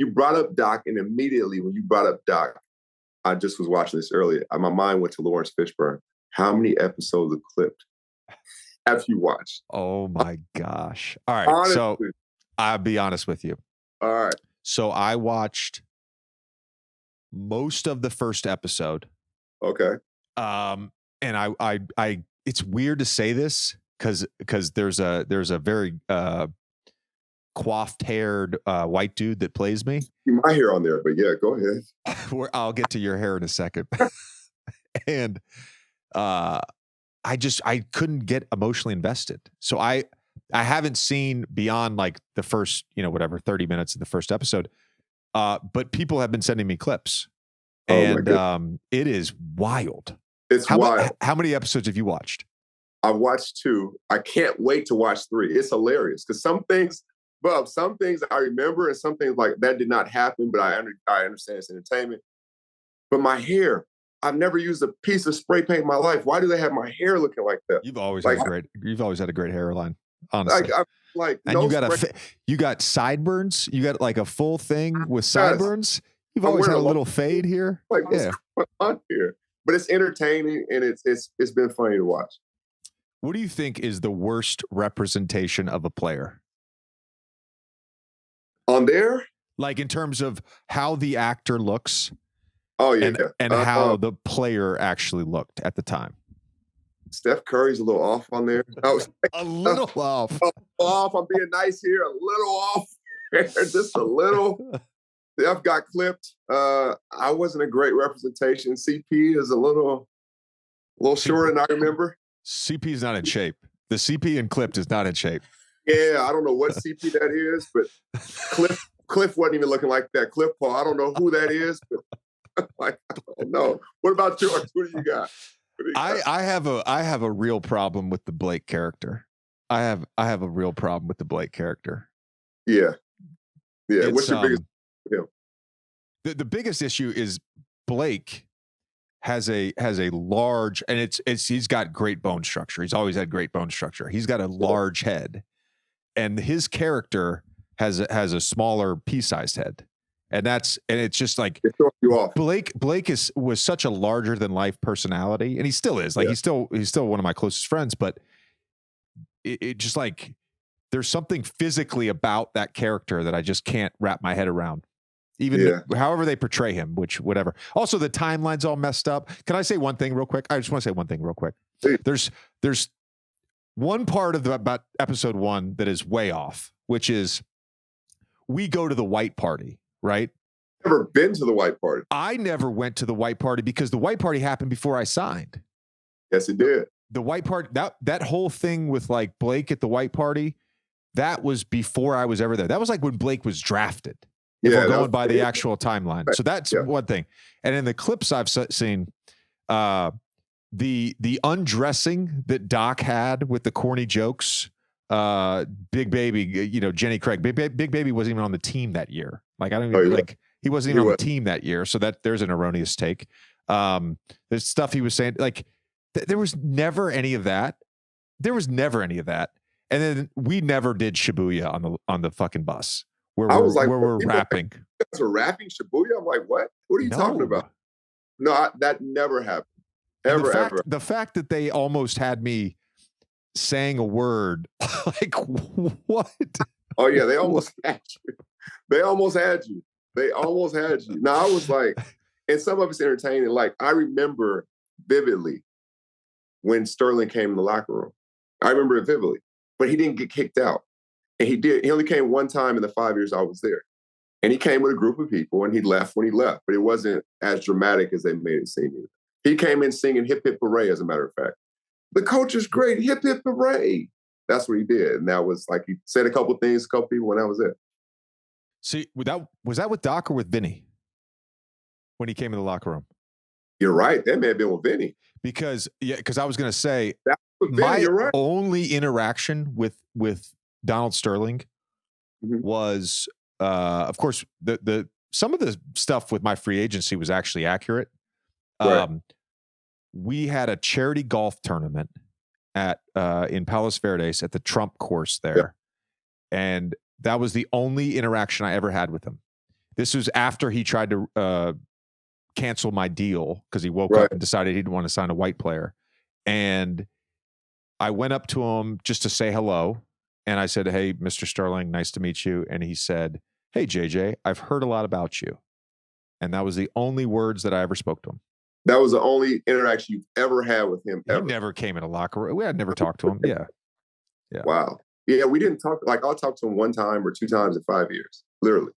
you brought up Doc, and immediately when you brought up Doc, I just was watching this earlier. My mind went to Lawrence Fishburne. How many episodes of Clipped have you watched? Oh my gosh. All right. Honestly. So I'll be honest with you. All right. So I watched most of the first episode. Okay. And I it's weird to say this because there's a very coiffed haired white dude that plays me. My hair on there, but yeah, go ahead. I'll get to your hair in a second. And I couldn't get emotionally invested. So I haven't seen beyond like the first, 30 minutes of the first episode. But people have been sending me clips. And it is wild. It's wild. How many episodes have you watched? I've watched 2. I can't wait to watch 3. It's hilarious because some things I remember and some things like that did not happen, but I understand it's entertainment. But my hair, I've never used a piece of spray paint in my life. Why do they have my hair looking like that? You've always had a great hairline, honestly. And you got sideburns. You got like a full thing with sideburns. You've always had a little fade here. Like, what's going on here? But it's entertaining and it's been funny to watch. What do you think is the worst representation of a player? On there? Like in terms of how the actor looks. Oh, yeah. And how the player actually looked at the time. Steph Curry's a little off on there. A little off. Off. I'm being nice here. A little off. Just a little. Steph got clipped. I wasn't a great representation. CP is a little shorter than I remember. CP is not in shape. The CP in Clipped is not in shape. Yeah, I don't know what CP that is, but Cliff wasn't even looking like that. Cliff Paul, I don't know who that is, but I don't know. What about George? Who do you got? I have a real problem with the Blake character. I have a real problem with the Blake character. Yeah. What's your biggest? Yeah. The biggest issue is Blake has a large, and he's got great bone structure. He's always had great bone structure. He's got a large head, and his character has a smaller pea-sized head. And it's just like Blake was such a larger than life personality, and he still is. Like he's still one of my closest friends, but it just like there's something physically about that character that I just can't wrap my head around. Even however they portray him, which whatever. Also, the timeline's all messed up. Can I say one thing real quick? I just want to say one thing real quick. There's one part of about episode 1 that is way off, which is we go to the white party. Right? Never been to the white party. I never went to the white party because the white party happened before I signed. Yes, it did. The white party, that whole thing with like Blake at the white party, that was before I was ever there. That was like when Blake was drafted. If we're going by the actual timeline. So that's one thing. And in the clips I've seen, the undressing that Doc had with the corny jokes, Big Baby, Jenny Craig, Big Baby wasn't even on the team that year. Like, I don't even he wasn't even on the team that year. So there's an erroneous take. There's stuff he was saying, like, there was never any of that. And then we never did Shibuya on the fucking bus where we're rapping. We're rapping Shibuya? I'm like, what? What are you talking about? No, that never happened. Ever. The fact that they almost had me saying a word, like, what? Oh, yeah, they almost had you. They almost had you. Now, I was like, and some of it's entertaining. Like, I remember vividly when Sterling came in the locker room. I remember it vividly. But he didn't get kicked out. And he did. He only came one time in the 5 years I was there. And he came with a group of people, and he left when he left. But it wasn't as dramatic as they made it seem. He came in singing Hip Hip Hooray, as a matter of fact. The coach is great. Hip Hip Hooray. That's what he did. And that was like, he said a couple things to a couple people when that was it. See, was that with Doc or with Vinny when he came in the locker room? You're right. That may have been with Vinny. Because I was going to say, Vinny, my only interaction with Donald Sterling was, of course, the some of the stuff with my free agency was actually accurate. Right. We had a charity golf tournament in Palos Verdes at the Trump course there. Yeah. And that was the only interaction I ever had with him. This was after he tried to cancel my deal because he woke Right. up and decided he didn't want to sign a white player. And I went up to him just to say hello. And I said, "Hey, Mr. Sterling, nice to meet you." And he said, "Hey, JJ, I've heard a lot about you." And that was the only words that I ever spoke to him. That was the only interaction you've ever had with him ever? He never came in a locker room. We had never talked to him. Yeah. Wow. Yeah, we didn't talk. Like, I'll talk to him one time or two times in 5 years, literally.